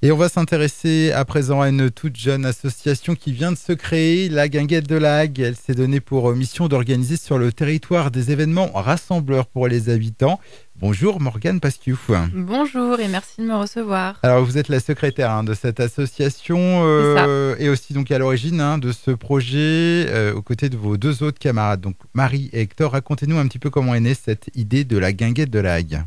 Et on va s'intéresser à présent à une toute jeune association qui vient de se créer, la Guinguette de la Hague. Elle s'est donnée pour mission d'organiser sur le territoire des événements rassembleurs pour les habitants. Bonjour Morgane Pasquiou. Bonjour et merci de me recevoir. Alors vous êtes la secrétaire de cette association et aussi donc à l'origine de ce projet aux côtés de vos deux autres camarades, donc Marie et Hector. Racontez-nous un petit peu comment est née cette idée de la Guinguette de la Hague.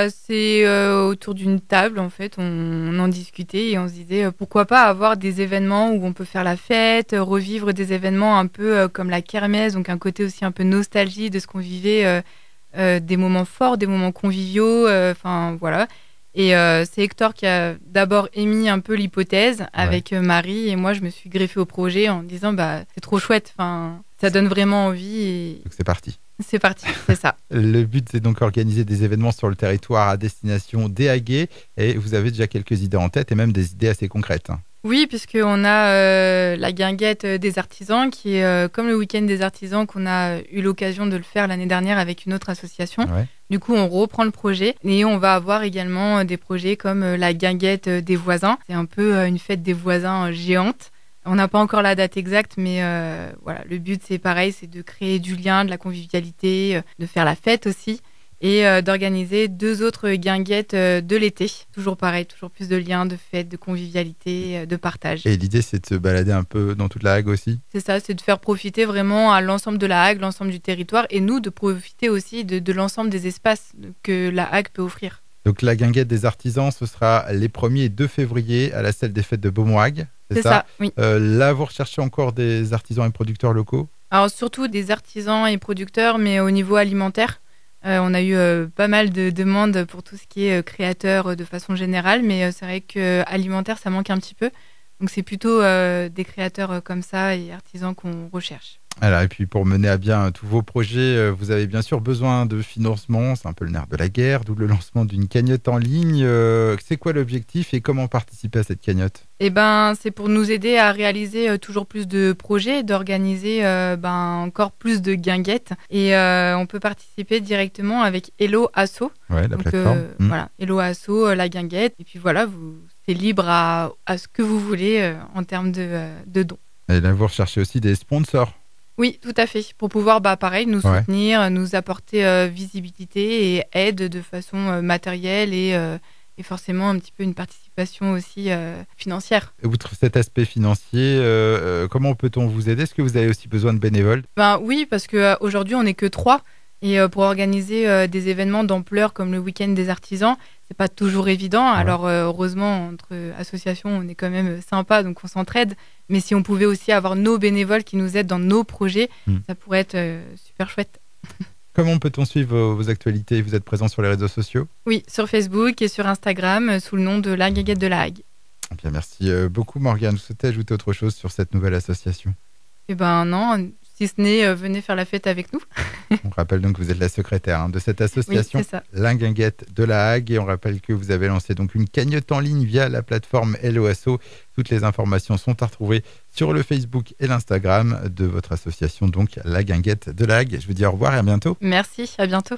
C'est autour d'une table, en fait, on en discutait et on se disait pourquoi pas avoir des événements où on peut faire la fête, revivre des événements un peu comme la kermesse, donc un côté aussi un peu nostalgie de ce qu'on vivait, des moments forts, des moments conviviaux, voilà. Et c'est Hector qui a d'abord émis un peu l'hypothèse avec Marie, et moi je me suis greffée au projet en disant c'est trop chouette, ça donne vraiment envie. Et... Donc c'est parti. C'est parti, c'est ça. Le but, c'est donc organiser des événements sur le territoire à destination des Haguais. Et vous avez déjà quelques idées en tête et même des idées assez concrètes. Oui, puisqu'on a la Guinguette des artisans, qui est comme le week-end des artisans qu'on a eu l'occasion de le faire l'année dernière avec une autre association. Ouais. Du coup, on reprend le projet et on va avoir également des projets comme la Guinguette des voisins. C'est un peu une fête des voisins géante. On n'a pas encore la date exacte, mais voilà, le but c'est pareil, c'est de créer du lien, de la convivialité, de faire la fête aussi et d'organiser deux autres guinguettes de l'été. Toujours pareil, toujours plus de liens, de fête, de convivialité, de partage. Et l'idée c'est de se balader un peu dans toute la Hague aussi ? C'est ça, c'est de faire profiter vraiment à l'ensemble de la Hague, l'ensemble du territoire et nous de profiter aussi de l'ensemble des espaces que la Hague peut offrir. Donc la Guinguette des artisans, ce sera les 1er et 2 février à la salle des fêtes de Beaumont-Hague. C'est ça, oui. Là, vous recherchez encore des artisans et producteurs locaux ? Alors surtout des artisans et producteurs, mais au niveau alimentaire. On a eu pas mal de demandes pour tout ce qui est créateur de façon générale, mais c'est vrai qu'alimentaire, ça manque un petit peu. Donc c'est plutôt des créateurs comme ça et artisans qu'on recherche. Alors, et puis pour mener à bien tous vos projets, vous avez bien sûr besoin de financement, c'est un peu le nerf de la guerre, d'où le lancement d'une cagnotte en ligne. C'est quoi l'objectif et comment participer à cette cagnotte ? C'est pour nous aider à réaliser toujours plus de projets, d'organiser encore plus de guinguettes. Et on peut participer directement avec Hello Asso. Ouais, la plateforme. Voilà, Hello Asso, la guinguette. Et puis voilà, c'est libre à ce que vous voulez en termes de dons. Et là, vous recherchez aussi des sponsors. Oui, tout à fait. Pour pouvoir, pareil, nous soutenir, nous apporter visibilité et aide de façon matérielle et forcément un petit peu une participation aussi financière. Outre cet aspect financier, comment peut-on vous aider ? Est-ce que vous avez aussi besoin de bénévoles ? Oui, parce qu'aujourd'hui, on n'est que 3. Et pour organiser des événements d'ampleur comme le week-end des artisans, c'est pas toujours évident. Ouais. Alors heureusement, entre associations, on est quand même sympa, donc on s'entraide. Mais si on pouvait aussi avoir nos bénévoles qui nous aident dans nos projets, ça pourrait être super chouette. Comment peut-on suivre vos actualités ? Vous êtes présent sur les réseaux sociaux ? Oui, sur Facebook et sur Instagram, sous le nom de la Guinguette de la Hague. Bien, merci beaucoup Morgane. Vous souhaitez ajouter autre chose sur cette nouvelle association ? Non, si ce n'est venez faire la fête avec nous. On rappelle donc que vous êtes la secrétaire de cette association, la Guinguette de la Hague. Et on rappelle que vous avez lancé donc une cagnotte en ligne via la plateforme Hello Asso. Toutes les informations sont à retrouver sur le Facebook et l'Instagram de votre association, donc la Guinguette de la Hague. Je vous dis au revoir et à bientôt. Merci, à bientôt.